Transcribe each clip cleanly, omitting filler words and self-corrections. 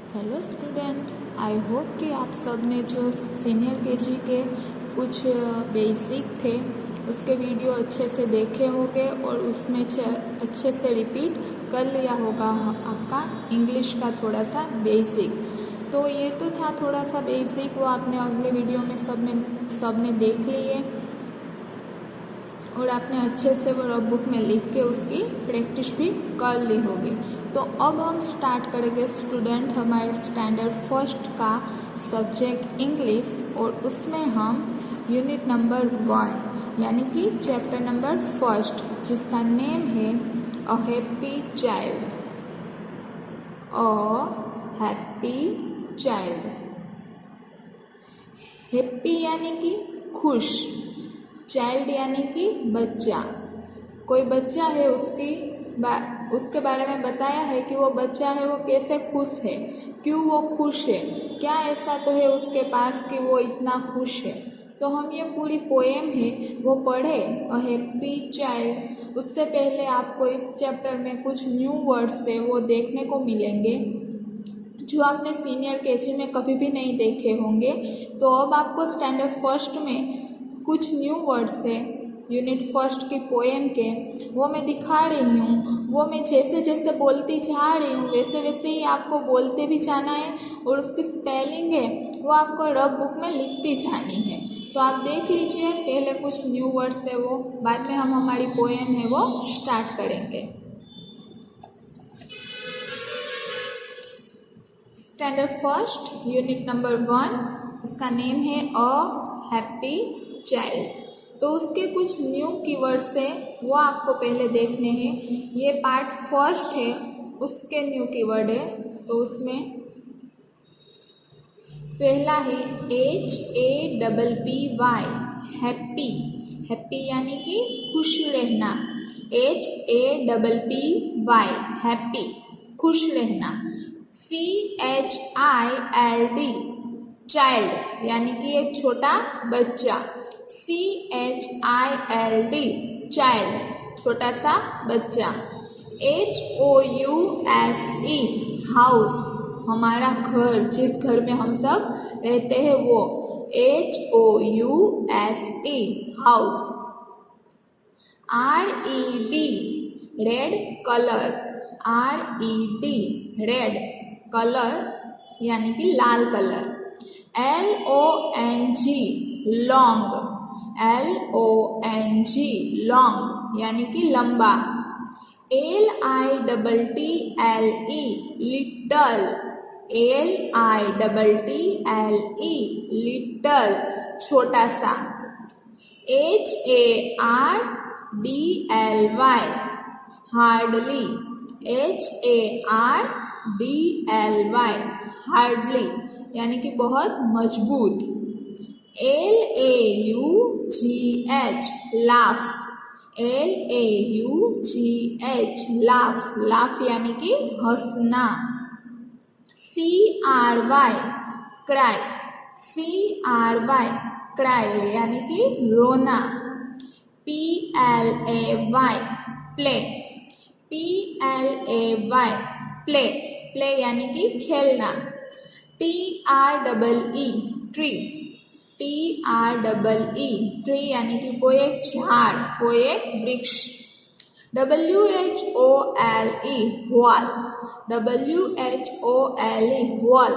Hello student, I hope कि आप सब ने जो सीनियर केजी के कुछ बेसिक थे उसके वीडियो अच्छे से देखे होंगे और उसमें अच्छे से रिपीट कर लिया होगा आपका इंग्लिश का थोड़ा सा बेसिक। तो ये तो था थोड़ा सा बेसिक, वो आपने अगले वीडियो में सब में देख लिए और आपने अच्छे से वो रफ बुक में लिख के उसकी प्रैक्टिस भी कर ली होगी। तो अब हम स्टार्ट करेंगे स्टूडेंट हमारे स्टैंडर्ड फर्स्ट का सब्जेक्ट इंग्लिश, और उसमें हम यूनिट नंबर 1 यानी कि चैप्टर नंबर फर्स्ट जिसका नेम है a happy child. A happy child, happy यानी कि खुश, चाइल्ड यानी कि बच्चा। कोई बच्चा है उसके बारे में बताया है कि वो बच्चा है वो कैसे खुश है, क्यों वो खुश है, क्या ऐसा तो है उसके पास कि वो इतना खुश है। तो हम ये पूरी पोएम है वो पढ़े अ हैप्पी चाइल्ड। उससे पहले आपको इस चैप्टर में कुछ न्यू वर्ड्स है वो देखने को मिलेंगे जो आपने सीनियर केजी में कभी भी नहीं देखे होंगे। तो अब आपको स्टैंडर्ड फर्स्ट में कुछ न्यू वर्ड्स है यूनिट फर्स्ट की पोएम के, वो मैं दिखा रही हूँ। वो मैं जैसे जैसे बोलती जा रही हूँ वैसे वैसे ही आपको बोलते भी जाना है और उसकी स्पेलिंग है वो आपको रफ बुक में लिखती जानी है। तो आप देख लीजिए, पहले कुछ न्यू वर्ड्स है वो, बाद में हम हमारी पोएम है वो स्टार्ट करेंगे। स्टैंडर्ड फर्स्ट यूनिट नंबर 1, उसका नेम है अ हैप्पी चाइल्ड। तो उसके कुछ न्यू कीवर्ड्स है वो आपको पहले देखने हैं। ये पार्ट फर्स्ट है उसके न्यू कीवर्ड है। तो उसमें पहला है HAPPY, हैप्पी। हैप्पी यानी कि खुश रहना। HAPPY, हैप्पी, खुश रहना। CHILD, चाइल्ड यानी कि एक छोटा बच्चा। CHILD, चाइल्ड, छोटा सा बच्चा। HOUSE, हाउस, हमारा घर, जिस घर में हम सब रहते हैं वो। HOUSE, house. RED, red, colour. RED, red, colour यानी कि लाल colour. LONG, long. LONG, long यानी कि लंबा। LITTLE, little. LITTLE, लिटल, छोटा सा। HARDLY, hardly. HARDLY, हार्डली यानी कि बहुत मजबूत। LAUGH, laugh. LAUGH, laugh, laugh यानी कि हंसना। CRY, cry. CRY, क्राई यानी कि रोना। PLAY, play. PLAY, play, play यानी कि खेलना। TREE, tree. TREE, ट्री यानी कि कोई एक झाड़, कोई एक वृक्ष। WHOLE, wall. WHOLE, wall.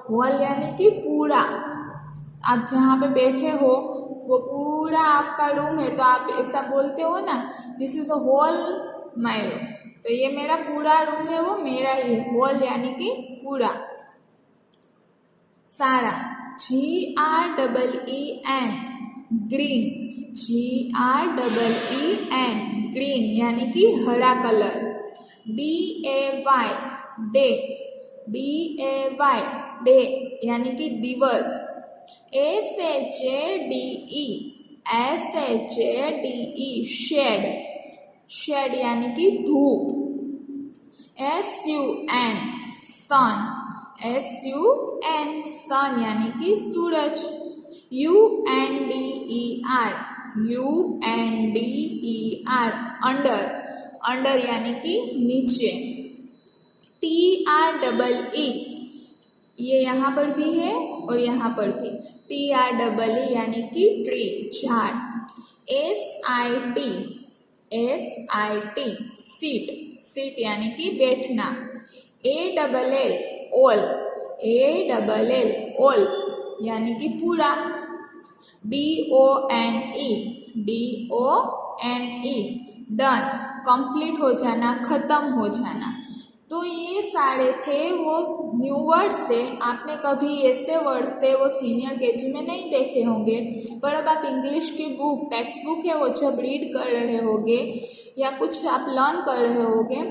Wall यानी कि पूरा, आप जहाँ पे बैठे हो वो पूरा आपका रूम है तो आप ऐसा बोलते हो ना, this is a whole my room. तो ये मेरा पूरा रूम है वो मेरा ही है। होल यानी कि पूरा, सारा। GREEN, green. GREEN, ग्रीन यानी कि हरा colour. DAY, day. DAY, day यानी कि दिवस। SHADE, shade. शेड यानी कि धूप। SUN, सन। SUN, सन यानी कि सूरज। UNDER, under. अंडर यानी कि नीचे। TREE, ये यहाँ पर भी है और यहाँ पर भी, TREE यानी कि ट्री, झाड़। SIT सीट, सीट यानी कि बैठना। ALL ऑल यानी कि पूरा। DONE डन, कंप्लीट हो जाना, खत्म हो जाना। तो ये सारे थे वो न्यू वर्ड से। आपने कभी ऐसे वर्ड से वो सीनियर केजी में नहीं देखे होंगे, पर अब आप इंग्लिश की बुक, टेक्स्ट बुक है वो जब रीड कर रहे होंगे या कुछ आप लर्न कर रहे होंगे,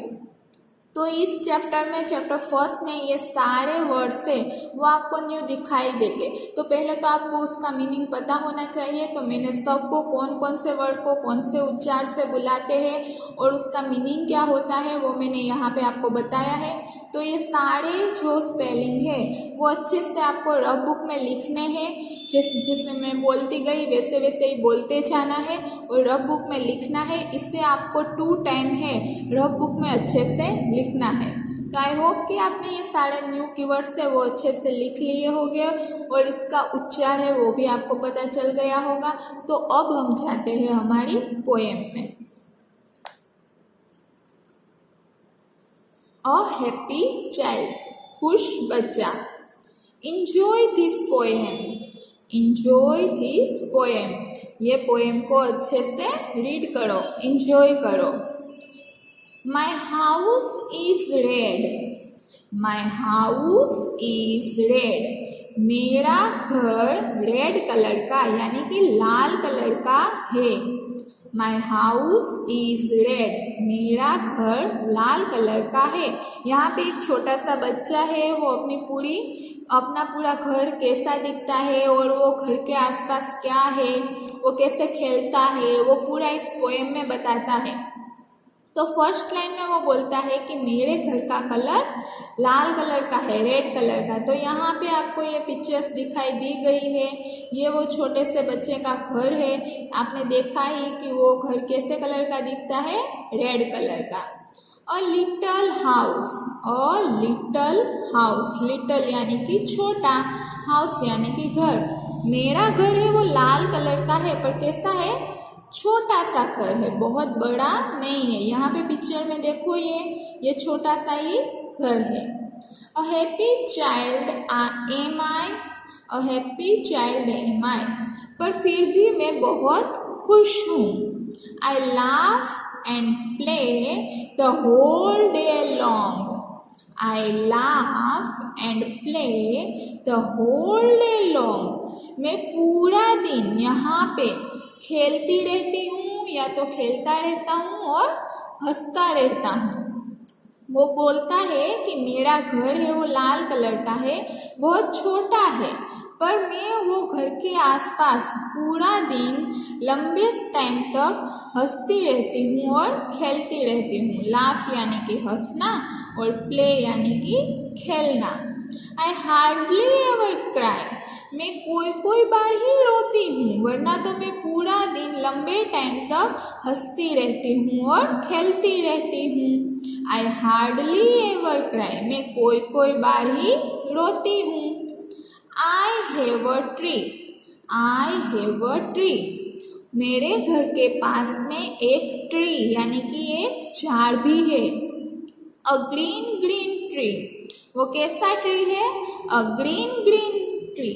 तो इस चैप्टर में, चैप्टर फर्स्ट में ये सारे वर्ड्स है वो आपको न्यू दिखाई देंगे। तो पहले तो आपको उसका मीनिंग पता होना चाहिए। तो मैंने सबको कौन कौन से वर्ड को कौन से उच्चार से बुलाते हैं और उसका मीनिंग क्या होता है वो मैंने यहाँ पे आपको बताया है। तो ये सारे जो स्पेलिंग है वो अच्छे से आपको रफ बुक में लिखने हैं। जैसे मैं बोलती गई वैसे वैसे ही बोलते जाना है और रफ बुक में लिखना है। इससे आपको 2 टाइम है रफ बुक में अच्छे से लिखना है। तो आई होप कि आपने ये सारे न्यू कीवर्ड्स है वो अच्छे से लिख लिए होंगे और इसका उच्चार है वो भी आपको पता चल गया होगा। तो अब हम जाते हैं हमारी पोएम में। अ हैप्पी चाइल्ड, खुश बच्चा। Enjoy this poem, enjoy this poem. ये पोएम को अच्छे से रीड करो, इंजॉय करो। My house is red, my house is red. मेरा घर रेड कलर का यानी कि लाल कलर का है। माई हाउस इज रेड, मेरा घर लाल कलर का है। यहाँ पे एक छोटा सा बच्चा है, वो अपना पूरा घर कैसा दिखता है और वो घर के आसपास क्या है, वो कैसे खेलता है, वो पूरा इस पोएम में बताता है। तो फर्स्ट लाइन में वो बोलता है कि मेरे घर का कलर लाल कलर का है, रेड कलर का। तो यहाँ पे आपको ये पिक्चर्स दिखाई दी गई है। ये वो छोटे से बच्चे का घर है। आपने देखा ही कि वो घर कैसे कलर का दिखता है, रेड कलर का। A little house, a little house, little यानी कि छोटा, हाउस यानी कि घर। मेरा घर है वो लाल कलर का है, पर कैसा है, छोटा सा घर है, बहुत बड़ा नहीं है। यहाँ पे पिक्चर में देखो ये छोटा सा ही घर है। A happy child am I, a happy child am I, पर फिर भी मैं बहुत खुश हूँ। I laugh and play the whole day long, I laugh and play the whole day long. मैं पूरा दिन यहाँ पे खेलती रहती हूँ या तो खेलता रहता हूँ और हंसता रहता हूँ। वो बोलता है कि मेरा घर है वो लाल कलर का है, बहुत छोटा है, पर मैं वो घर के आसपास पूरा दिन लंबे टाइम तक हंसती रहती हूँ और खेलती रहती हूँ। लाफ यानी कि हंसना और प्ले यानी कि खेलना। आई हार्डली एवर क्राई, मैं कोई बार ही रोती हूँ, वरना तो मैं पूरा दिन लंबे टाइम तक हंसती रहती हूँ और खेलती रहती हूँ। आई हार्डली एवर क्राई, मैं कोई बार ही रोती हूँ। आई have a tree, I have a tree, मेरे घर के पास में एक ट्री यानी कि एक झाड़ भी है। अ ग्रीन ग्रीन ट्री, वो कैसा ट्री है, अ ग्रीन ग्रीन ट्री,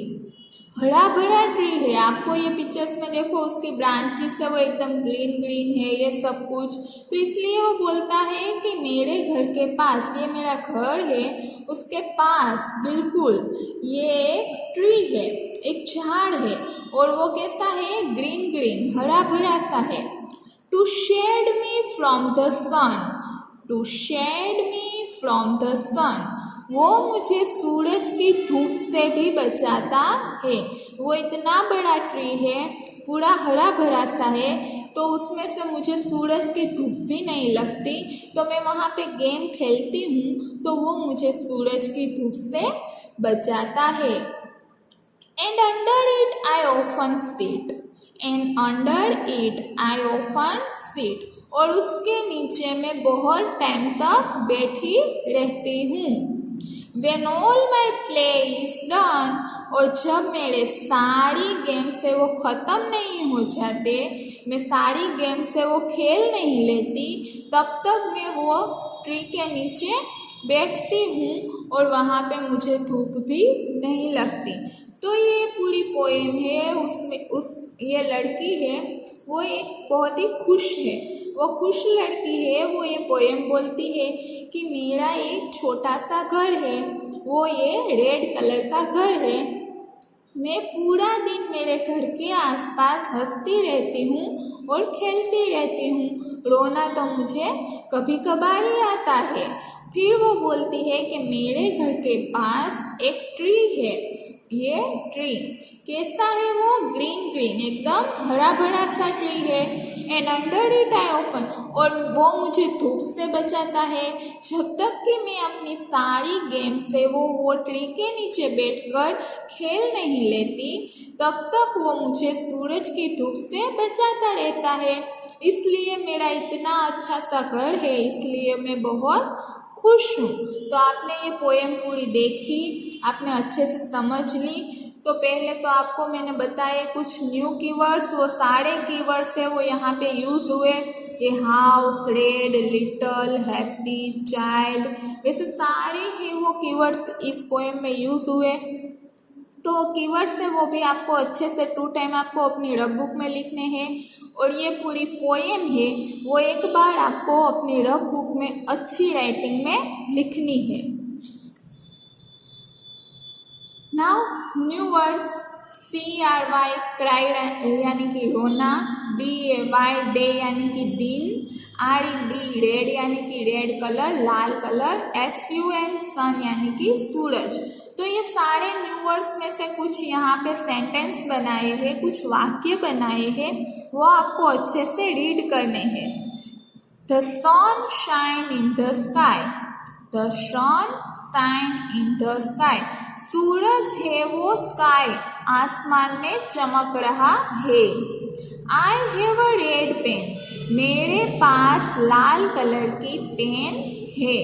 हरा भरा ट्री है। आपको ये पिक्चर्स में देखो उसकी ब्रांचेस है वो एकदम ग्रीन ग्रीन है ये सब कुछ। तो इसलिए वो बोलता है कि मेरे घर के पास, ये मेरा घर है उसके पास बिल्कुल ये एक ट्री है, एक झाड़ है और वो कैसा है, ग्रीन ग्रीन, हरा भरा सा है। To shade me from the sun, to shade me from the sun, वो मुझे सूरज की धूप से भी बचाता है। वो इतना बड़ा ट्री है, पूरा हरा भरा सा है, तो उसमें से मुझे सूरज की धूप भी नहीं लगती। तो मैं वहाँ पे गेम खेलती हूँ तो वो मुझे सूरज की धूप से बचाता है। And under it I often sit, and under it I often sit, और उसके नीचे मैं बहुत टाइम तक बैठी रहती हूँ। When all my play is done, और जब मेरे सारी गेम से वो ख़त्म नहीं हो जाते, मैं सारी गेम से वो खेल नहीं लेती, तब तक मैं वो ट्री के नीचे बैठती हूँ और वहाँ पे मुझे धूप भी नहीं लगती। तो ये पूरी पोएम है, उसमें ये लड़की है वो एक बहुत ही खुश है, वो खुश लड़की है। वो ये पोएम बोलती है कि मेरा एक छोटा सा घर है, वो ये रेड कलर का घर है, मैं पूरा दिन मेरे घर के आसपास हंसती रहती हूँ और खेलती रहती हूँ, रोना तो मुझे कभी कभार ही आता है। फिर वो बोलती है कि मेरे घर के पास एक ट्री है, ये ट्री कैसा है, वो ग्रीन ग्रीन एकदम हरा भरा सा ट्री है। And under it I often, और वो मुझे धूप से बचाता है। जब तक कि मैं अपनी सारी गेम से वो ट्री के नीचे बैठकर खेल नहीं लेती, तब तक वो मुझे सूरज की धूप से बचाता रहता है। इसलिए मेरा इतना अच्छा सा घर है, इसलिए मैं बहुत खुश हूँ। तो आपने ये पोएम पूरी देखी, आपने अच्छे से समझ ली। तो पहले तो आपको मैंने बताए कुछ न्यू कीवर्ड्स, वो सारे कीवर्ड्स है वो यहाँ पे यूज़ हुए। ये house, red, little, happy, child, वैसे सारे ही वो कीवर्ड्स इस पोएम में यूज़ हुए। तो कीवर्ड्स है वो भी आपको अच्छे से 2 टाइम आपको अपनी रफ बुक में लिखने हैं। और ये पूरी पोएम है वो एक बार आपको अपनी रफ बुक में अच्छी राइटिंग में लिखनी है। Now new words, CRY cry यानी कि रोना, DAY डे यानी कि दिन, RED रेड यानी कि रेड कलर, लाल कलर, SUN सन यानी कि सूरज। तो ये सारे न्यू वर्ड्स में से कुछ यहाँ पे सेंटेंस बनाए हैं, कुछ वाक्य बनाए हैं, वो आपको अच्छे से रीड करने हैं। The sun shine in the sky, the sun shine in the sky, सूरज है वो स्काई आसमान में चमक रहा है। I have a red pen, मेरे पास लाल कलर की पेन है।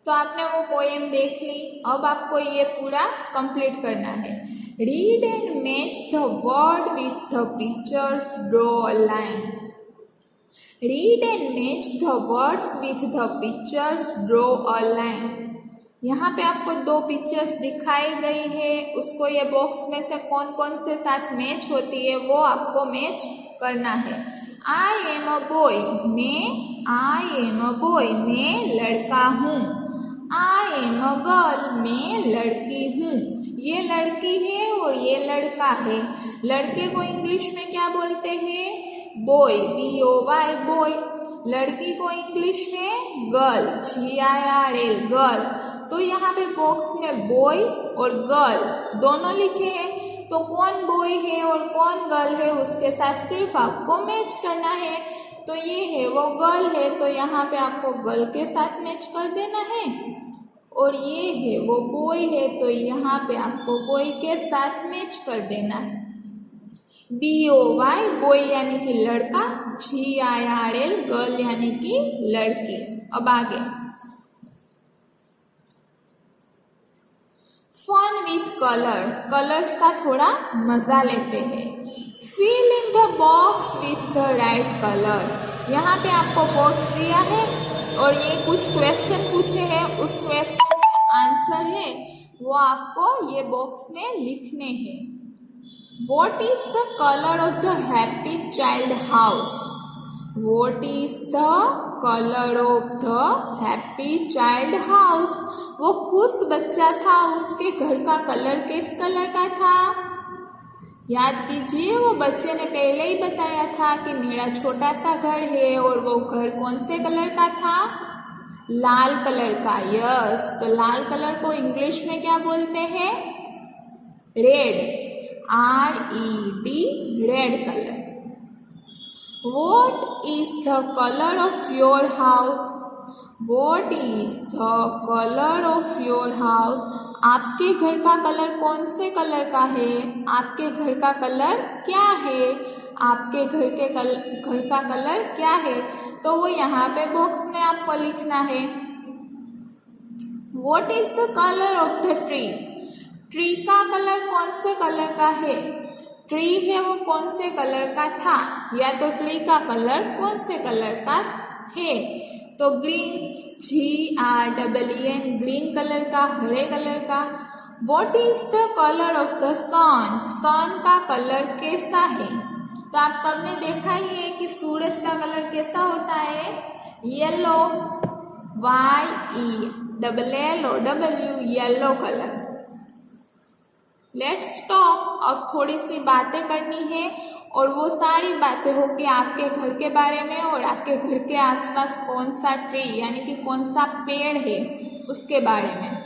तो आपने वो पोएम देख ली, अब आपको ये पूरा कंप्लीट करना है। Read and match the word with the pictures, draw a line. Read and match the words with the pictures, draw a line. यहाँ पे आपको 2 पिक्चर्स दिखाई गई है, उसको ये बॉक्स में से कौन कौन से साथ मैच होती है वो आपको मैच करना है। I am a boy, I am a boy, मैं लड़का हूँ। आई एम अ गर्ल, मैं लड़की हूँ। ये लड़की है और ये लड़का है। लड़के को इंग्लिश में क्या बोलते हैं? Boy, BOY boy. लड़की को इंग्लिश में गर्ल, GIRL गर्ल। तो यहाँ पे बॉक्स में बॉय और गर्ल दोनों लिखे हैं, तो कौन बॉय है और कौन गर्ल है उसके साथ सिर्फ आपको मैच करना है। तो ये है वो गर्ल है, तो यहाँ पे आपको गर्ल के साथ मैच कर देना है। और ये है वो बॉय है, तो यहाँ पे आपको बॉय के साथ मैच कर देना है। BOY बॉय यानी कि लड़का, GIRL गर्ल यानी कि लड़की। अब आगे, फन विथ कलर, कलर्स का थोड़ा मजा लेते हैं। Fill in the box with the right colour. यहाँ पे आपको बॉक्स दिया है और ये कुछ क्वेश्चन पूछे हैं, उस क्वेश्चन का आंसर है वो आपको ये बॉक्स में लिखने हैं। What is the color of the happy child house? What is the color of the happy child house? वो खुश बच्चा था, उसके घर का कलर किस कलर का था? याद कीजिए, वो बच्चे ने पहले ही बताया था कि मेरा छोटा सा घर है, और वो घर कौन से कलर का था? लाल कलर का। यस, तो लाल कलर को इंग्लिश में क्या बोलते हैं? Red, RED red colour. What is the color of your house? What is the color of your house? आपके घर का कलर कौन से कलर का है? आपके घर का कलर क्या है? आपके घर का कलर क्या है, तो वो यहाँ पे बॉक्स में आपको लिखना है। What is the color of the tree? Tree का कलर कौन से कलर का है? ट्री है वो कौन से कलर का था, या तो ट्री का कलर कौन से कलर का है? तो ग्रीन, GREEN, ग्रीन कलर का, हरे कलर का। What is the color of the sun? सन का कलर कैसा है? तो आप सबने देखा ही है कि सूरज का कलर कैसा होता है, yellow, YELLOW, yellow colour. Let's talk, अब थोड़ी सी बातें करनी है, और वो सारी बातें होगी आपके घर के बारे में और आपके घर के आसपास कौन सा ट्री यानी कि कौन सा पेड़ है उसके बारे में।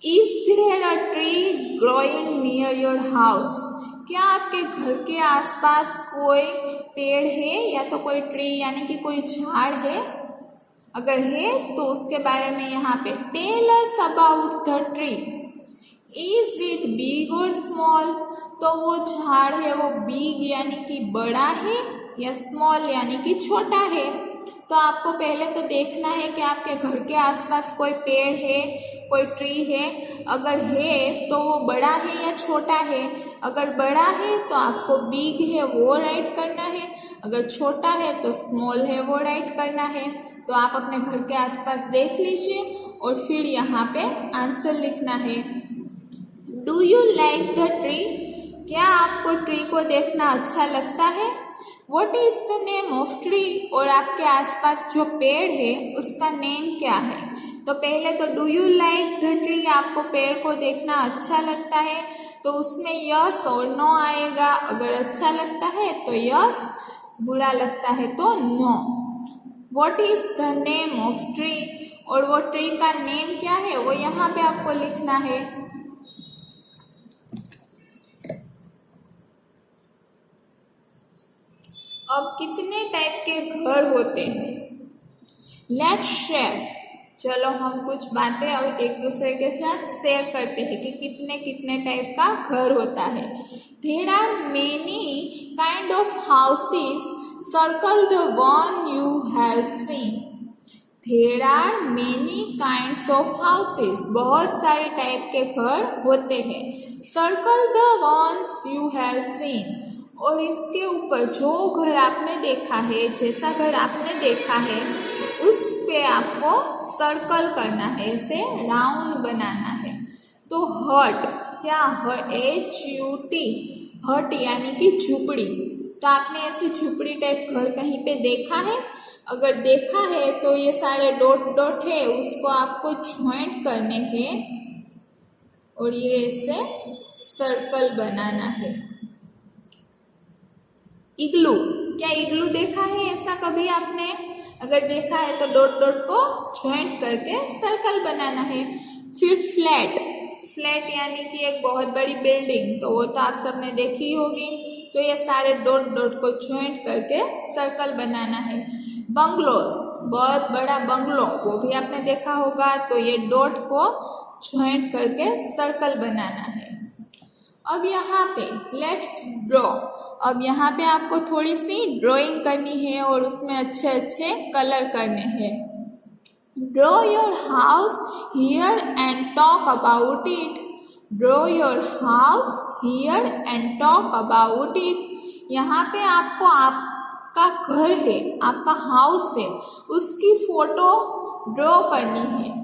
Is there a tree growing near your house? क्या आपके घर के आसपास कोई पेड़ है या तो कोई ट्री यानी कि कोई झाड़ है? अगर है तो उसके बारे में यहाँ पे tell us about the tree. Is it big or small? तो वो झाड़ है वो बिग यानी कि बड़ा है या स्मॉल यानी कि छोटा है? तो आपको पहले तो देखना है कि आपके घर के आसपास कोई पेड़ है, कोई ट्री है। अगर है तो वो बड़ा है या छोटा है? अगर बड़ा है तो आपको बिग है वो राइट करना है, अगर छोटा है तो स्मॉल है वो राइट करना है। तो आप अपने घर के आसपास देख लीजिए और फिर यहाँ पे आंसर लिखना है। Do you like the tree? क्या आपको ट्री को देखना अच्छा लगता है? What is the name of tree? और आपके आसपास जो पेड़ है उसका नेम क्या है? तो पहले तो do you like the tree, आपको पेड़ को देखना अच्छा लगता है, तो उसमें यस और नो आएगा। अगर अच्छा लगता है तो यस, बुरा लगता है तो no. What is the name of tree? और वो ट्री का नेम क्या है वो यहाँ पे आपको लिखना है। अब कितने टाइप के घर होते हैं? Let's share. चलो हम कुछ बातें अब एक दूसरे के साथ शेयर करते हैं कि कितने कितने टाइप का घर होता है। There are many kind of houses, circle the one you have seen. There are many kinds of houses, बहुत सारे टाइप के घर होते हैं। Circle the ones you have seen, और इसके ऊपर जो घर आपने देखा है, जैसा घर आपने देखा है उस पे आपको सर्कल करना है, इसे राउंड बनाना है। तो हट, क्या HUT, हट यानी कि झुपड़ी। तो आपने ऐसे झुपड़ी टाइप घर कहीं पे देखा है? अगर देखा है तो ये सारे डॉट डॉट है उसको आपको ज्वाइंट करने हैं और ये ऐसे सर्कल बनाना है। इग्लू, क्या इग्लू देखा है ऐसा कभी आपने? अगर देखा है तो डॉट डॉट को ज्वाइंट करके सर्कल बनाना है। फिर फ्लैट, फ्लैट यानी कि एक बहुत बड़ी बिल्डिंग, तो वो तो आप सबने देखी होगी। तो ये सारे डॉट डॉट को ज्वाइंट करके सर्कल बनाना है। बंगलोस, बहुत बड़ा बंगलो, वो भी आपने देखा होगा। तो ये डॉट को ज्वाइंट करके सर्कल बनाना है। अब यहाँ पे लेट्स ड्रॉ। अब यहाँ पे आपको थोड़ी सी ड्राइंग करनी है और उसमें अच्छे अच्छे कलर करने हैं। Draw your house here and talk about it. Draw your house here and talk about it. यहाँ पे आपको आपका घर है, आपका हाउस है, उसकी फोटो ड्रॉ करनी है।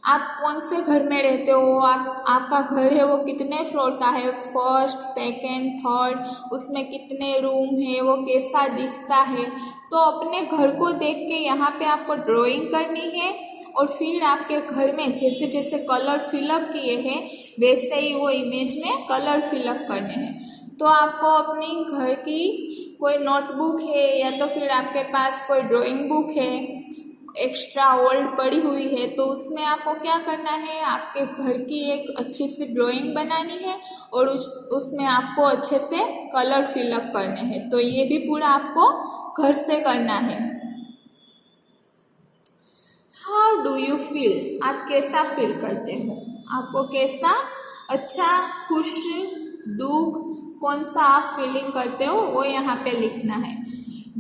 आप कौन से घर में रहते हो, आपका घर है वो कितने फ्लोर का है, फर्स्ट, सेकंड, थर्ड, उसमें कितने रूम है, वो कैसा दिखता है। तो अपने घर को देख के यहाँ पे आपको ड्राइंग करनी है और फिर आपके घर में जैसे जैसे कलर फिलअप किए हैं वैसे ही वो इमेज में कलर फिलअप करने हैं। तो आपको अपनी घर की कोई नोटबुक है या तो फिर आपके पास कोई ड्राइंग बुक है एक्स्ट्रा ओल्ड पड़ी हुई है, तो उसमें आपको क्या करना है, आपके घर की एक अच्छी सी ड्राइंग बनानी है और उसमें आपको अच्छे से कलर फिलअप करने हैं। तो ये भी पूरा आपको घर से करना है। हाउ डू यू फील, आप कैसा फील करते हो, आपको कैसा, अच्छा, खुश, दुख, कौन सा आप फीलिंग करते हो वो यहाँ पे लिखना है।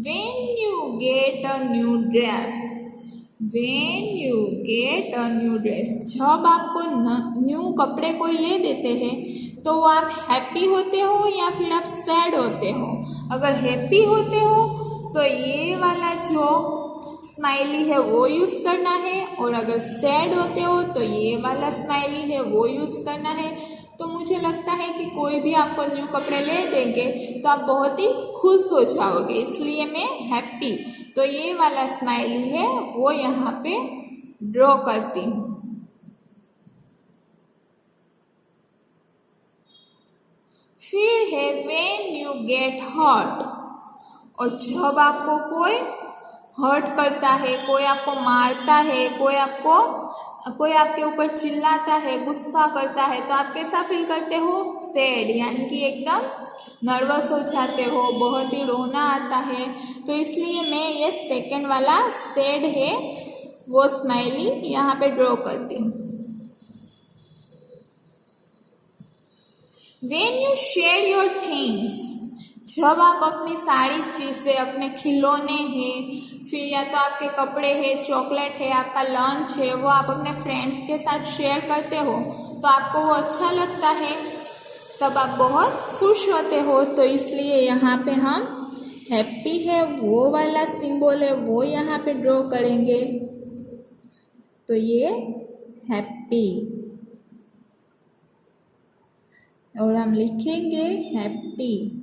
When you get a new dress, when you get a new dress, जब आपको न्यू कपड़े कोई ले देते हैं तो वो आप हैप्पी होते हो या फिर आप सैड होते हो। अगर हैप्पी होते हो तो ये वाला जो स्माइली है वो यूज़ करना है, और अगर सैड होते हो तो ये वाला स्माइली है वो यूज़ करना है। तो मुझे लगता है कि कोई भी आपको न्यू कपड़े ले देंगे तो आप बहुत ही खुश हो जाओगे, इसलिए मैं हैप्पी, तो ये वाला स्माइली है वो यहाँ पे ड्रॉ करती हूँ। फिर है व्हेन यू गेट हर्ट, और जब आपको कोई हर्ट करता है, कोई आपको मारता है, कोई आपके ऊपर चिल्लाता है, गुस्सा करता है, तो आप कैसा फील करते हो? सैड, यानी कि एकदम नर्वस हो जाते हो, बहुत ही रोना आता है। तो इसलिए मैं ये सेकंड वाला सैड है वो स्माइली यहाँ पे ड्रॉ करती हूँ। When you share your things, जब आप अपनी सारी चीज़ें, अपने खिलौने हैं, फिर या तो आपके कपड़े हैं, चॉकलेट है, आपका लंच है, वो आप अपने फ्रेंड्स के साथ शेयर करते हो तो आपको वो अच्छा लगता है, तब आप बहुत खुश होते हो। तो इसलिए यहाँ पे हम हैप्पी है वो वाला सिंबल है वो यहाँ पे ड्रॉ करेंगे। तो ये हैप्पी, और हम लिखेंगे happy.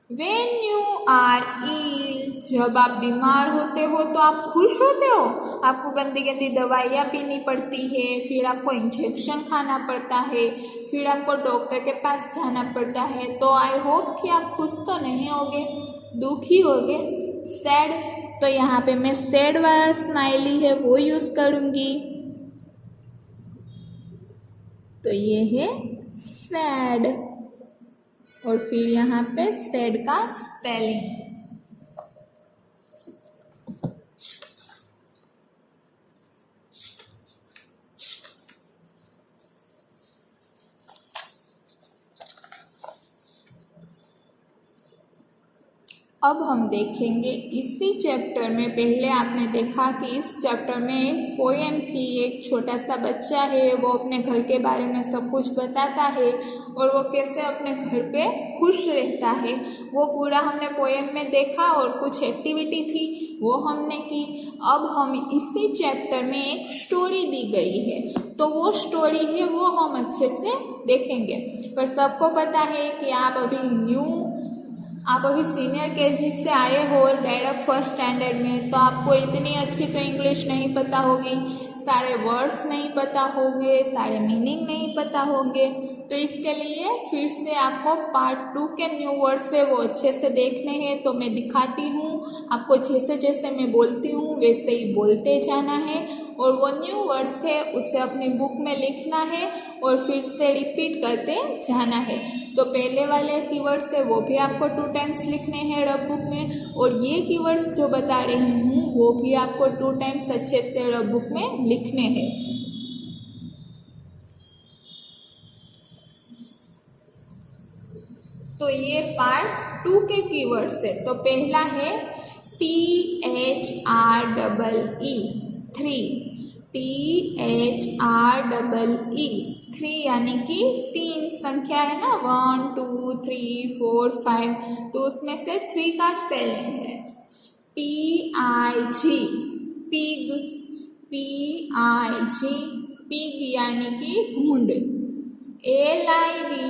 When you are ill, जब आप बीमार होते हो तो आप खुश होते हो, आपको गंदी गंदी दवाइयाँ पीनी पड़ती है, फिर आपको इंजेक्शन खाना पड़ता है, फिर आपको डॉक्टर के पास जाना पड़ता है। तो आई होप कि आप खुश तो नहीं होगे, दुखी होगे, सैड। तो यहाँ पे मैं सैड वाला स्माइली है वो यूज़ करूँगी। तो ये है सैड, और फिर यहाँ पे सैड का स्पेलिंग। अब हम देखेंगे इसी चैप्टर में, पहले आपने देखा कि इस चैप्टर में एक पोएम थी, एक छोटा सा बच्चा है वो अपने घर के बारे में सब कुछ बताता है और वो कैसे अपने घर पे खुश रहता है, वो पूरा हमने पोएम में देखा और कुछ एक्टिविटी थी वो हमने की। अब हम इसी चैप्टर में एक स्टोरी दी गई है, तो वो स्टोरी है वो हम अच्छे से देखेंगे। पर सबको पता है कि आप अभी सीनियर केजी से आए हो डायरेक्ट फर्स्ट स्टैंडर्ड में, तो आपको इतनी अच्छी तो इंग्लिश नहीं पता होगी, सारे वर्ड्स नहीं पता होंगे, सारे मीनिंग नहीं पता होंगे। तो इसके लिए फिर से आपको पार्ट 2 के न्यू वर्ड्स है वो अच्छे से देखने हैं। तो मैं दिखाती हूँ आपको, जैसे जैसे मैं बोलती हूँ वैसे ही बोलते जाना है, और वो न्यू वर्ड्स है उसे अपनी बुक में लिखना है और फिर से रिपीट करते जाना है। तो पहले वाले कीवर्ड्स है वो भी आपको 2 टाइम्स लिखने हैं रफ बुक में, और ये कीवर्ड्स जो बता रही हूँ वो भी आपको 2 टाइम्स अच्छे से रफ बुक में लिखने हैं। तो ये पार्ट 2 के कीवर्ड्स है। तो पहला है THREE 3, THREE 3 यानी कि 3 संख्या है ना, 1 2 3 4 5, तो उसमें से 3 का स्पेलिंग है PIG, पिग, PIG, पिग यानी कि भूंड, LIVE,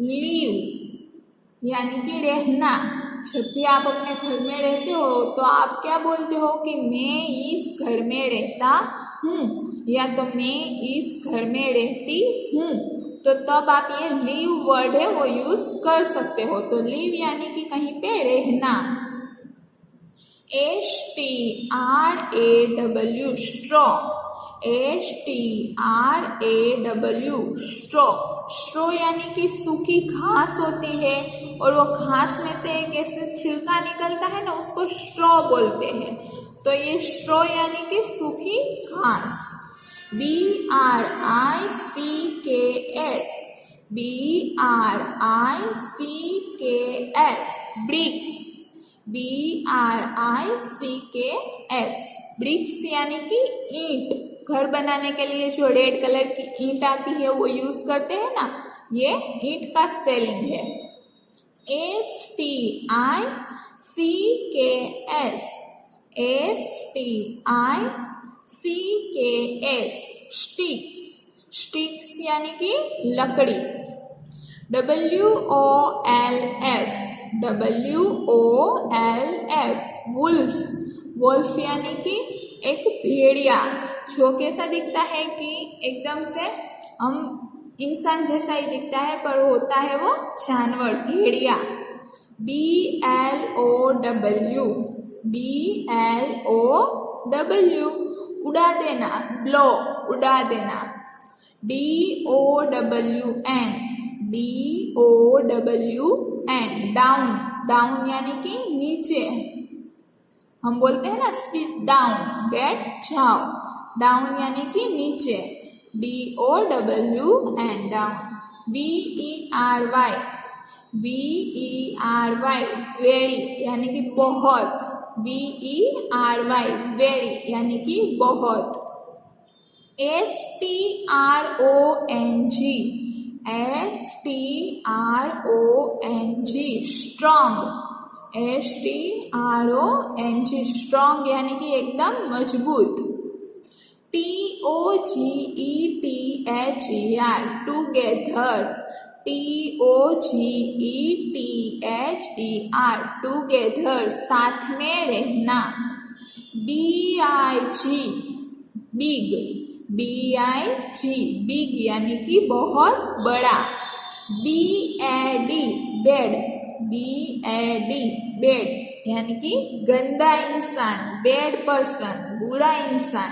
लीव यानी कि रहना। जब भी आप अपने घर में रहते हो तो आप क्या बोलते हो कि मैं इस घर में रहता हूँ, या तो मैं इस घर में रहती हूँ, तो तब आप ये लीव वर्ड है वो यूज कर सकते हो। तो लीव यानी कि कहीं पे रहना। STRAW straw, STRAW straw, straw यानी कि सूखी घास होती है, और वो घास में से एक ऐसे छिलका निकलता है ना, उसको स्ट्रॉ बोलते हैं। तो ये स्ट्रॉ यानी कि सूखी घास। BRICKS, BRICKS, bricks, BRICKS, bricks यानी कि ईंट। घर बनाने के लिए जो रेड कलर की ईंट आती है वो यूज करते हैं ना, ये ईंट का स्पेलिंग है। STICKS, STICKS, स्टिक्स, स्टिक्स यानी कि लकड़ी। WOLF, WOLF, वुल्फ, वुल्फ यानी कि एक भेड़िया, जो कैसा दिखता है कि एकदम से हम इंसान जैसा ही दिखता है पर होता है वो जानवर, भेड़िया। BLOW, BLOW, उड़ा देना, ब्लो, उड़ा देना। DOWN, DOWN, डाउन, डाउन यानी कि नीचे। हम बोलते हैं ना सिट डाउन, बैठ जाओ, डाउन यानी कि नीचे। DOWN, down. VERY, वेरी यानी कि बहुत, VERY, वेरी यानी कि बहुत। STRONG, STRONG, strong, STRONG, strong यानी कि एकदम मजबूत। TOGETHER, टुगेदर, TOGETHER, टुगेदर, साथ में रहना। BIG, बिग, BIG, बिग यानी कि बहुत बड़ा। BAD, बेड, BAD, बेड यानी कि गंदा इंसान, बैड पर्सन, बुरा इंसान।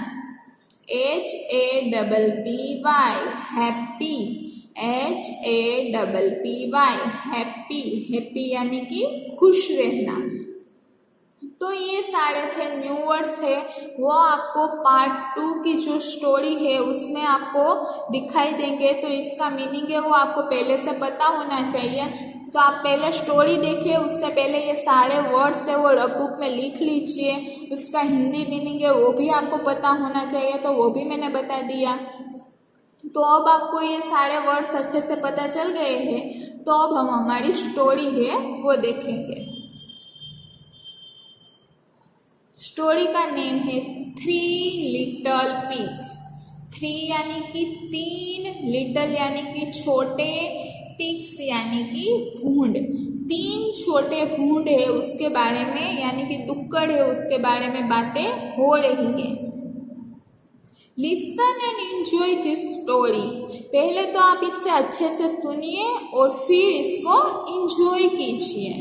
HAPPY, happy, HAPPY, happy, happy यानी कि खुश रहना। तो ये सारे थे न्यू वर्ड्स है, वो आपको पार्ट 2 की जो स्टोरी है उसमें आपको दिखाई देंगे। तो इसका मीनिंग है वो आपको पहले से पता होना चाहिए। तो आप पहले स्टोरी देखिए, उससे पहले ये सारे वर्ड्स है वो बुक में लिख लीजिए। उसका हिंदी मीनिंग है वो भी आपको पता होना चाहिए, तो वो भी मैंने बता दिया। तो अब आपको ये सारे वर्ड्स अच्छे से पता चल गए हैं, तो अब हम हमारी स्टोरी है वो देखेंगे। स्टोरी का नेम है 3 लिटल पिग्स। 3 यानी कि 3, लिटल यानी कि छोटे, पिग्स यानी कि भूंड। 3 छोटे भूंड है उसके बारे में, यानी कि दुक्कड़ है उसके बारे में बातें हो रही है। Listen and enjoy this story, पहले तो आप इससे अच्छे से सुनिए और फिर इसको एंजॉय कीजिए।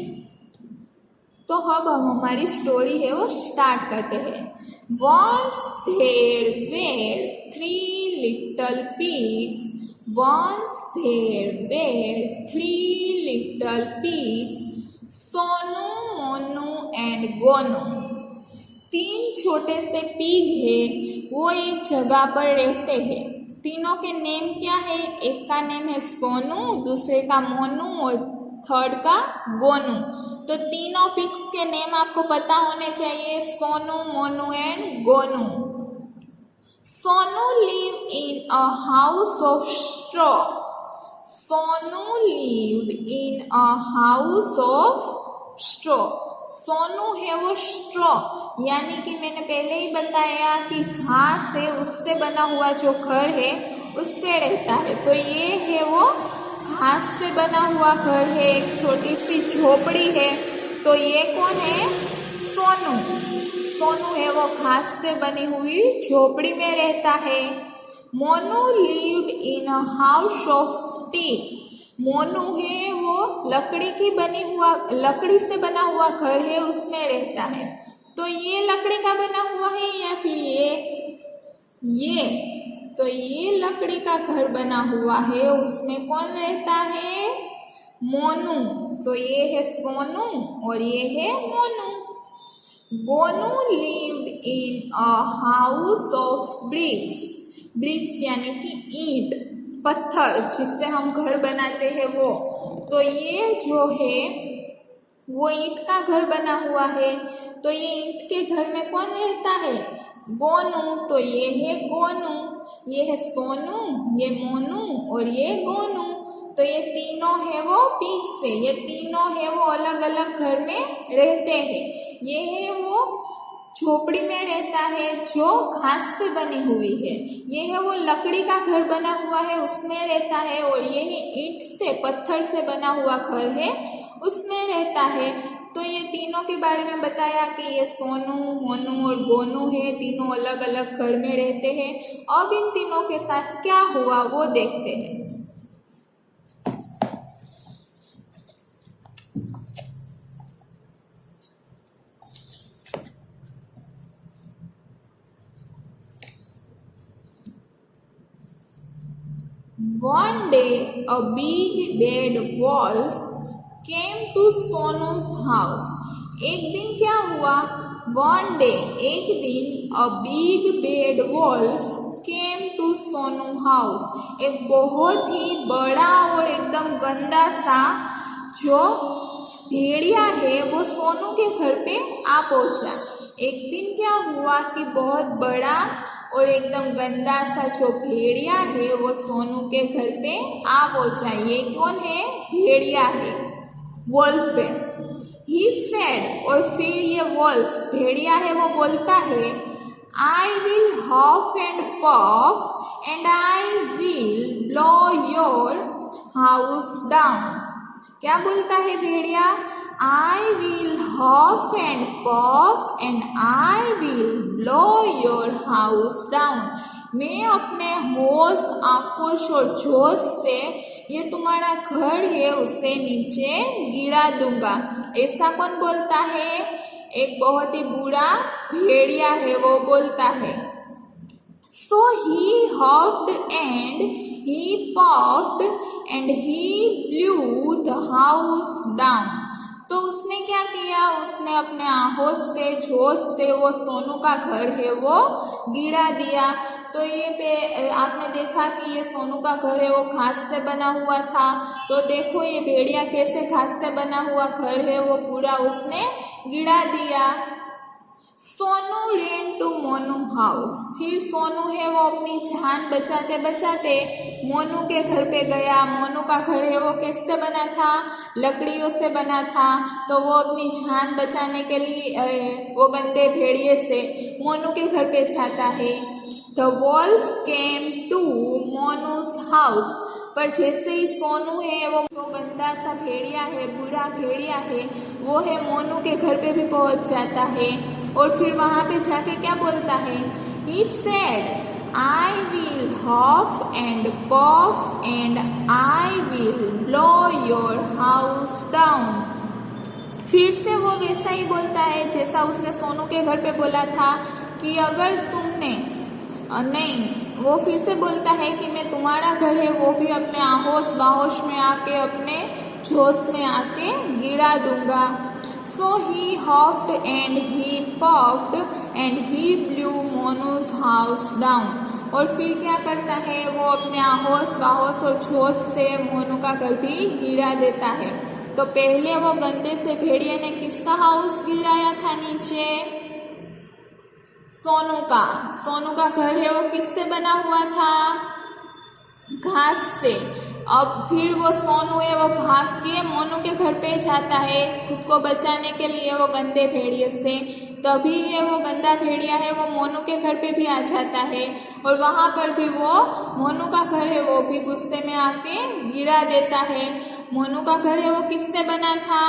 तो अब हम हमारी स्टोरी है वो स्टार्ट करते हैं। Once there were 3 little pigs. Once there were 3 little pigs, Sonu, Monu and Gonu. 3 छोटे से पिग है, वो एक जगह पर रहते हैं। तीनों के नेम क्या है? एक का नेम है सोनू, दूसरे का मोनू और थर्ड का गोनू। तो तीनों पिग्स के नेम आपको पता होने चाहिए, Sonu, Monu and Gonu. Sonu live in a house of straw. Sonu lived in a house of straw. Sonu है वो स्ट्रॉ, यानी कि मैंने पहले ही बताया कि घास है उससे बना हुआ जो घर है उस पे रहता है। तो ये है वो घास से बना हुआ घर है, एक छोटी सी झोपड़ी है। तो ये कौन है? सोनू। सोनू है वो घास से बनी हुई झोपड़ी में रहता है। Monu lived in a house of stick. Monu है वो लकड़ी से बना हुआ घर है उसमें रहता है। तो ये लकड़ी का बना हुआ है या फिर ये तो ये लकड़ी का घर बना हुआ है, उसमें कौन रहता है? मोनू। तो ये है सोनू और ये है Monu. Gonu lived in a house of bricks. Bricks यानी कि ईंट, पत्थर जिससे हम घर बनाते हैं वो। तो ये जो है वो ईंट का घर बना हुआ है। तो ये ईंट के घर में कौन रहता है? गोनू। तो ये है गोनू, ये है सोनू, ये मोनू और ये गोनू। तो ये तीनों है वो पिग्स है, ये तीनों है वो अलग अलग घर में रहते हैं। ये है वो झोपड़ी में रहता है जो घास से बनी हुई है। ये है वो लकड़ी का घर बना हुआ है, उसमें रहता है। और ये है ईंट से, पत्थर से बना हुआ घर है, उसमें रहता है। तो ये तीनों के बारे में बताया कि ये सोनू, मोनू और गोनू है, तीनों अलग अलग घर में रहते हैं। अब इन तीनों के साथ क्या हुआ वो देखते हैं। One day, a big bad wolf came to Sonu's house. एक दिन क्या हुआ? One day, एक दिन, a big bad wolf came to Sonu house. एक बहुत ही बड़ा और एकदम गंदा सा जो भेड़िया है वो सोनू के घर पे आ पहुंचा। एक दिन क्या हुआ कि बहुत बड़ा और एकदम गंदा सा जो भेड़िया है वो सोनू के घर पे आ पहुंचा। ये कौन है? भेड़िया है, वॉल्फ है। ही सेड, और फिर ये वॉल्फ भेड़िया है वो बोलता है, I will huff and puff and I will blow your house down. क्या बोलता है भेड़िया? I will huff and puff and I will blow your house down. मैं अपने होश, आक्रोश और जोश से ये तुम्हारा घर है उसे नीचे गिरा दूंगा। ऐसा कौन बोलता है? एक बहुत ही बुरा भेड़िया है वो बोलता है। So he huffed and he puffed and he blew the house down. तो उसने क्या किया? उसने अपने आहोश से, जोश से वो सोनू का घर है वो गिरा दिया। तो ये आपने देखा कि ये सोनू का घर है वो घास से बना हुआ था। तो देखो ये भेड़िया कैसे घास से बना हुआ घर है वो पूरा उसने गिरा दिया। Sonu ran to Monu house. फिर सोनू है वो अपनी जान बचाते बचाते मोनू के घर पे गया। मोनू का घर है वो किससे बना था? लकड़ियों से बना था। तो वो अपनी जान बचाने के लिए वो गंदे भेड़िए से मोनू के घर पे जाता है। The wolf came to Monu's house. पर जैसे ही सोनू है वो गंदा सा भेड़िया है, बुरा भेड़िया है, वो है मोनू के घर पे भी पहुंच जाता है। और फिर वहां पे जाके क्या बोलता है? He said, I will huff and puff and I will blow your house down. फिर से वो वैसा ही बोलता है जैसा उसने सोनू के घर पे बोला था कि अगर तुमने नहीं, वो फिर से बोलता है कि मैं तुम्हारा घर है वो भी अपने आहोश बाहोश में आके, अपने जोश में आके गिरा दूंगा। So he huffed and he puffed and he blew Monu's house down. और फिर क्या करता है? वो अपने आहोश बाहोश और जोश से मोनू का घर भी गिरा देता है। तो पहले वो गंदे से भेड़िए ने किसका हाउस गिराया था नीचे? सोनू का। सोनू का घर है वो किससे बना हुआ था? घास से। अब फिर वो सोनू है वो भाग के मोनू के घर पे जाता है खुद को बचाने के लिए वो गंदे भेड़िए से। तभी है वो गंदा भेड़िया है वो मोनू के घर पे भी आ जाता है और वहां पर भी वो मोनू का घर है वो भी गुस्से में आके गिरा देता है। मोनू का घर है वो किससे बना था?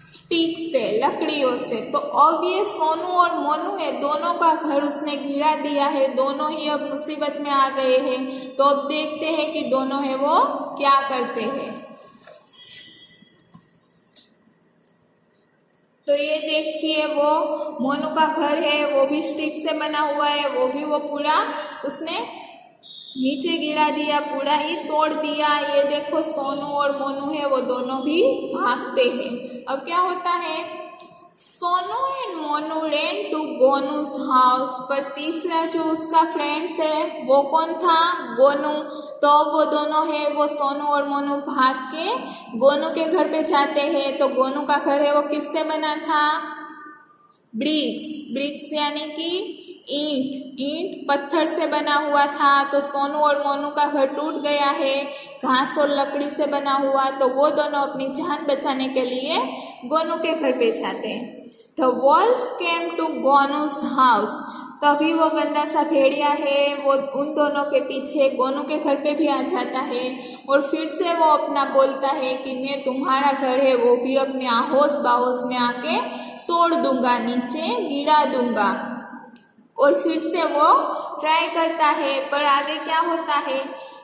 स्टिक से, लकड़ियों से। तो अब ये सोनू और मोनू है, दोनों का घर उसने गिरा दिया है, दोनों ही अब मुसीबत में आ गए हैं। तो अब देखते हैं कि दोनों है वो क्या करते हैं। तो ये देखिए वो मोनू का घर है वो भी स्टिक से बना हुआ है, वो भी वो पूरा उसने नीचे गिरा दिया, पूरा ही तोड़ दिया। ये देखो सोनू और मोनू है वो दोनों भी भागते हैं। अब क्या होता है? Sonu and Monu ran to Gonu's house. पर तीसरा जो उसका फ्रेंड्स है वो कौन था? गोनू। तो वो दोनों है वो सोनू और मोनू भाग के गोनू के घर पे जाते हैं। तो गोनू का घर है वो किससे बना था? ब्रिक्स। ब्रिक्स यानी कि ईंट पत्थर से बना हुआ था। तो सोनू और मोनू का घर टूट गया है घास और लकड़ी से बना हुआ। तो वो दोनों अपनी जान बचाने के लिए गोनू के घर पे जाते हैं। The wolf came to Gonu's house. तभी वो गंदा सा भेड़िया है वो उन दोनों के पीछे गोनू के घर पे भी आ जाता है और फिर से वो अपना बोलता है कि मैं तुम्हारा घर है वो भी अपने आहोस बाहोस में आके तोड़ दूंगा, नीचे गिरा दूंगा। और फिर से वो ट्राई करता है पर आगे क्या होता है?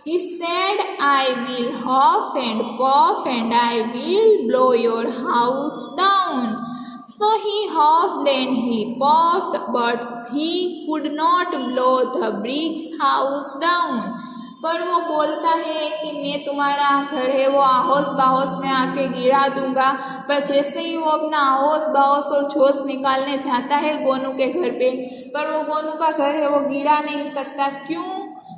He said, I will huff and puff and I will blow your house down. So he huffed and he puffed, but he could not blow the brick's house down. पर वो बोलता है कि मैं तुम्हारा घर है वो आहोस बाहोस में आके गिरा दूंगा। पर जैसे ही वो अपना आहोस बाहोस और जोश निकालने जाता है गोनू के घर पे, पर वो गोनू का घर है वो गिरा नहीं सकता। क्यों?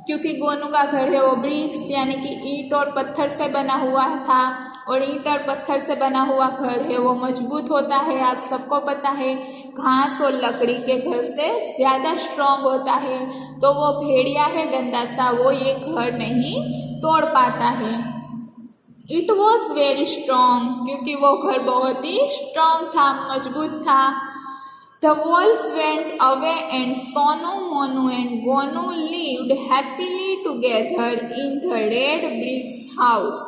क्योंकि गोनू का घर है वो ब्रिक्स यानी कि ईंट और पत्थर से बना हुआ था और ईंट और पत्थर से बना हुआ घर है वो मजबूत होता है। आप सबको पता है घास और लकड़ी के घर से ज़्यादा स्ट्रांग होता है। तो वो भेड़िया है गंदा सा वो ये घर नहीं तोड़ पाता है। इट वॉज वेरी स्ट्रांग क्योंकि वो घर बहुत ही स्ट्रांग था, मजबूत था। The wolf went away and Sonu, Monu and Gonu lived happily together in the red bricks house.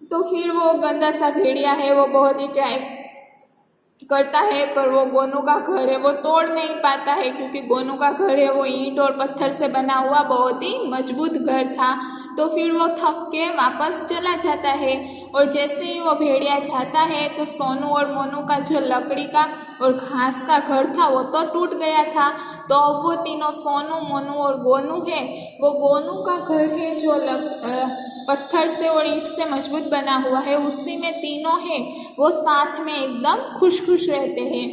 तो फिर वो गंदा सा भेड़िया है वो बहुत ही ट्राई करता है पर वो गोनू का घर है वो तोड़ नहीं पाता है क्योंकि गोनू का घर है वो ईंट और पत्थर से बना हुआ बहुत ही मजबूत घर था। तो फिर वो थक के वापस चला जाता है और जैसे ही वो भेड़िया जाता है तो सोनू और मोनू का जो लकड़ी का और घास का घर था वो तो टूट गया था। तो अब वो तीनों सोनू, मोनू और गोनू है वो गोनू का घर है जो पत्थर से और ईंट से मजबूत बना हुआ है उसी में तीनों है वो साथ में एकदम खुश खुश रहते हैं।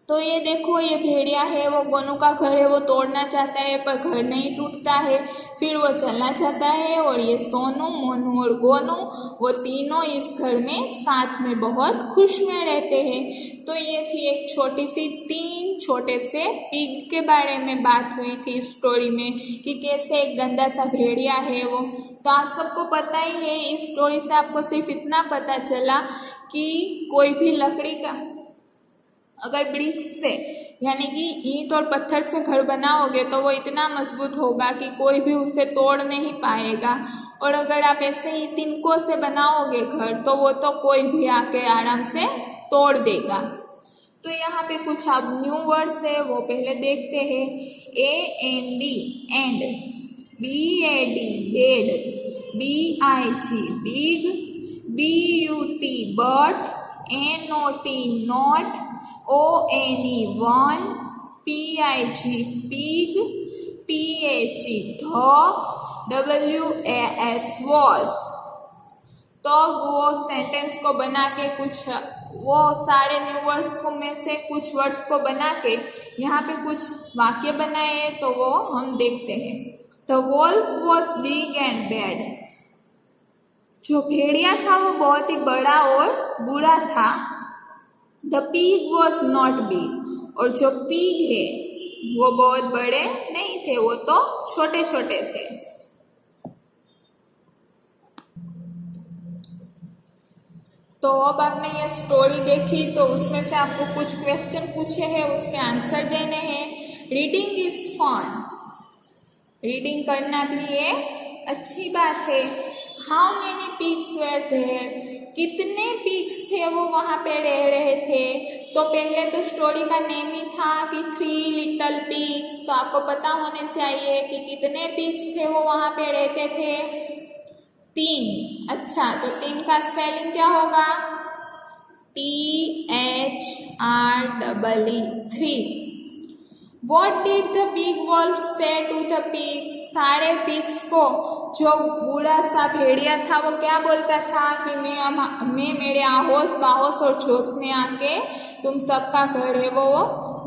तो ये देखो ये भेड़िया है वो गोनू का घर है वो तोड़ना चाहता है पर घर नहीं टूटता है। फिर वो चला जाता है और ये सोनू, मोनू और गोनू वो तीनों इस घर में साथ में बहुत खुश में रहते हैं। तो ये थी एक छोटी सी 3 छोटे से पिग के बारे में बात हुई थी स्टोरी में कि कैसे एक गंदा सा भेड़िया है वो। तो आप सबको पता ही है इस स्टोरी से आपको सिर्फ इतना पता चला कि कोई भी लकड़ी का अगर ब्रिक्स से यानी कि ईंट और पत्थर से घर बनाओगे तो वो इतना मजबूत होगा कि कोई भी उसे तोड़ नहीं पाएगा। और अगर आप ऐसे ही तिनकों से बनाओगे घर तो वो तो कोई भी आके आराम से तोड़ देगा। तो यहाँ पे कुछ अब न्यू वर्ड्स है वो पहले देखते हैं। AND and, BAD bed, BIG big, BUT but, NOT not, ONE one, PIG pig, PH the, WAS was। तो वो सेंटेंस को बना के कुछ वो सारे न्यू वर्ड्स को में से कुछ वर्ड्स को बना के यहाँ पे कुछ वाक्य बनाए तो वो हम देखते हैं। The wolf was big and bad. जो भेड़िया था वो बहुत ही बड़ा और बुरा था। The pig was not big. और जो पिग है वो बहुत बड़े नहीं थे वो तो छोटे छोटे थे। तो अब आपने ये स्टोरी देखी तो उसमें से आपको कुछ क्वेश्चन पूछे हैं उसके आंसर देने हैं। Reading is fun. रीडिंग करना भी एक अच्छी बात है। How many pigs were there. कितने पिग्स थे वो वहाँ पे रह रहे थे। तो पहले तो स्टोरी का नेम ही था कि 3 लिटल पिग्स। तो आपको पता होने चाहिए कि कितने पिग्स थे वो वहाँ पे रहते थे। 3। अच्छा तो 3 का स्पेलिंग क्या होगा? THREE 3। What did the big wolf say to the pigs? सारे पिग्स को जो बूढ़ा सा भेड़िया था वो क्या बोलता था कि मैं मेरे आहोस बाहोस और जोश में आके तुम सबका घर है वो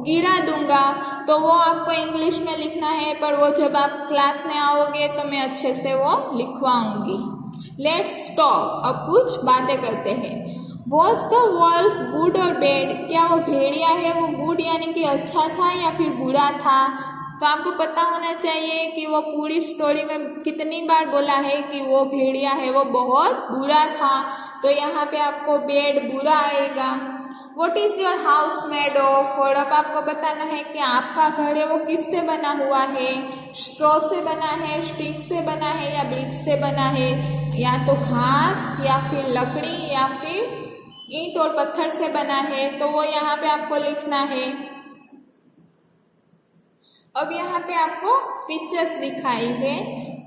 गिरा दूंगा। तो वो आपको इंग्लिश में लिखना है, पर वो जब आप क्लास में आओगे तो मैं अच्छे से वो लिखवाऊंगी। लेट्स टॉक, अब कुछ बातें करते हैं। वॉज द वॉल्फ गुड और बैड? क्या वो भेड़िया है वो गुड यानी कि अच्छा था या फिर बुरा था? तो आपको पता होना चाहिए कि वो पूरी स्टोरी में कितनी बार बोला है कि वो भेड़िया है वो बहुत बुरा था, तो यहाँ पे आपको बैड बुरा आएगा। What is your house made of? और अब आपको बताना है कि आपका घर है वो किससे बना हुआ है। स्ट्रॉ से बना है, स्टिक से बना है या ब्रिक्स से बना है, या तो घास या फिर लकड़ी या फिर ईंट और पत्थर से बना है। तो वो यहाँ पे आपको लिखना है। अब यहाँ पे आपको पिक्चर्स दिखाई है,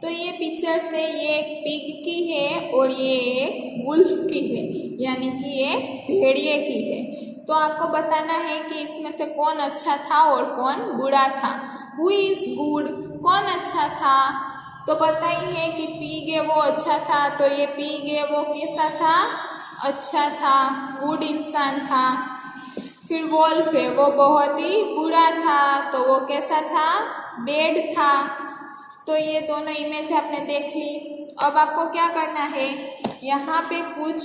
तो ये पिक्चर से ये एक पिग की है और ये एक वुल्फ की है, यानी कि एक भेड़िए की है। तो आपको बताना है कि इसमें से कौन अच्छा था और कौन बुरा था। Who is good? कौन अच्छा था? तो पता ही है कि पिग है वो अच्छा था, तो ये पिग है वो कैसा था? अच्छा था, गुड इंसान था। फिर वॉल्फ है वो बहुत ही बुरा था, तो वो कैसा था? बैड था। तो ये दोनों इमेज आपने देख ली। अब आपको क्या करना है, यहाँ पे कुछ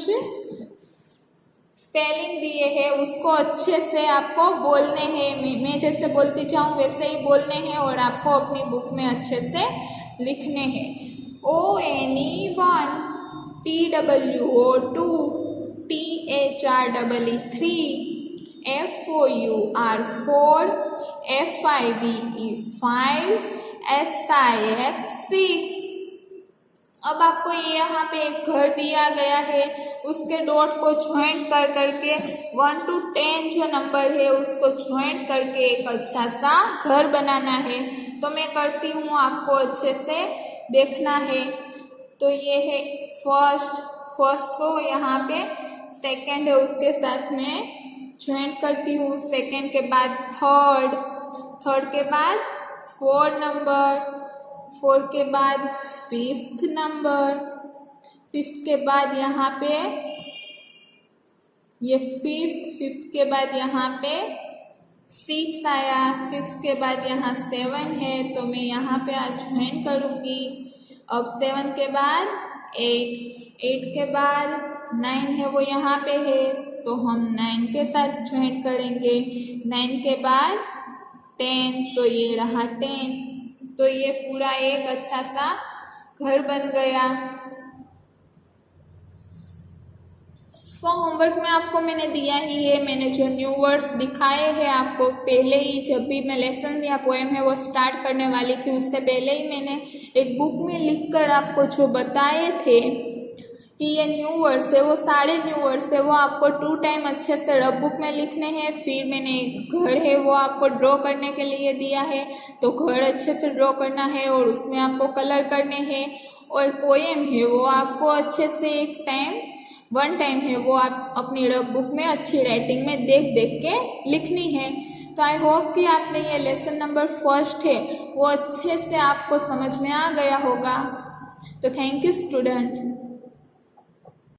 स्पेलिंग दिए हैं, उसको अच्छे से आपको बोलने हैं। मैं जैसे बोलती जाऊँ वैसे ही बोलने हैं और आपको अपनी बुक में अच्छे से लिखने हैं। ONE1, TWO2, THREE3, FOUR4, FIVE5, SIX6। अब आपको ये यहाँ पे एक घर दिया गया है, उसके डॉट को ज्वाइंट कर करके 1 to 10 जो नंबर है उसको ज्वाइंट करके एक अच्छा सा घर बनाना है। तो मैं करती हूँ, आपको अच्छे से देखना है। तो ये है फर्स्ट रो, यहाँ पे सेकंड है उसके साथ में ज्वाइंट करती हूँ। सेकंड के बाद थर्ड के बाद 4 नंबर, 4 के बाद 5th नंबर, 5th के बाद यहाँ पे ये 5th के बाद यहाँ पे 6 आया, 6 के बाद यहाँ 7 है, तो मैं यहाँ पे आज ज्वाइन करूँगी। अब 7 के बाद 8 के बाद 9 है वो यहाँ पे है, तो हम 9 के साथ ज्वाइन करेंगे। 9 के बाद 10, तो ये रहा 10। तो ये पूरा एक अच्छा सा घर बन गया। होमवर्क में आपको मैंने दिया ही है, मैंने जो न्यू वर्ड्स दिखाए हैं आपको पहले ही, जब भी मैं लेसन या पोएम है वो स्टार्ट करने वाली थी उससे पहले ही मैंने एक बुक में लिखकर आपको जो बताए थे कि ये न्यू वर्ड्स है, वो सारे न्यू वर्ड्स है वो आपको 2 टाइम अच्छे से रफ बुक में लिखने हैं। फिर मैंने एक घर है वो आपको ड्रॉ करने के लिए दिया है, तो घर अच्छे से ड्रॉ करना है और उसमें आपको कलर करने हैं। और पोएम है वो आपको अच्छे से 1 टाइम है वो आप अपनी रफ बुक में अच्छी राइटिंग में देख के लिखनी है। तो आई होप कि आपने ये लेसन नंबर 1 है वो अच्छे से आपको समझ में आ गया होगा। तो थैंक यू स्टूडेंट।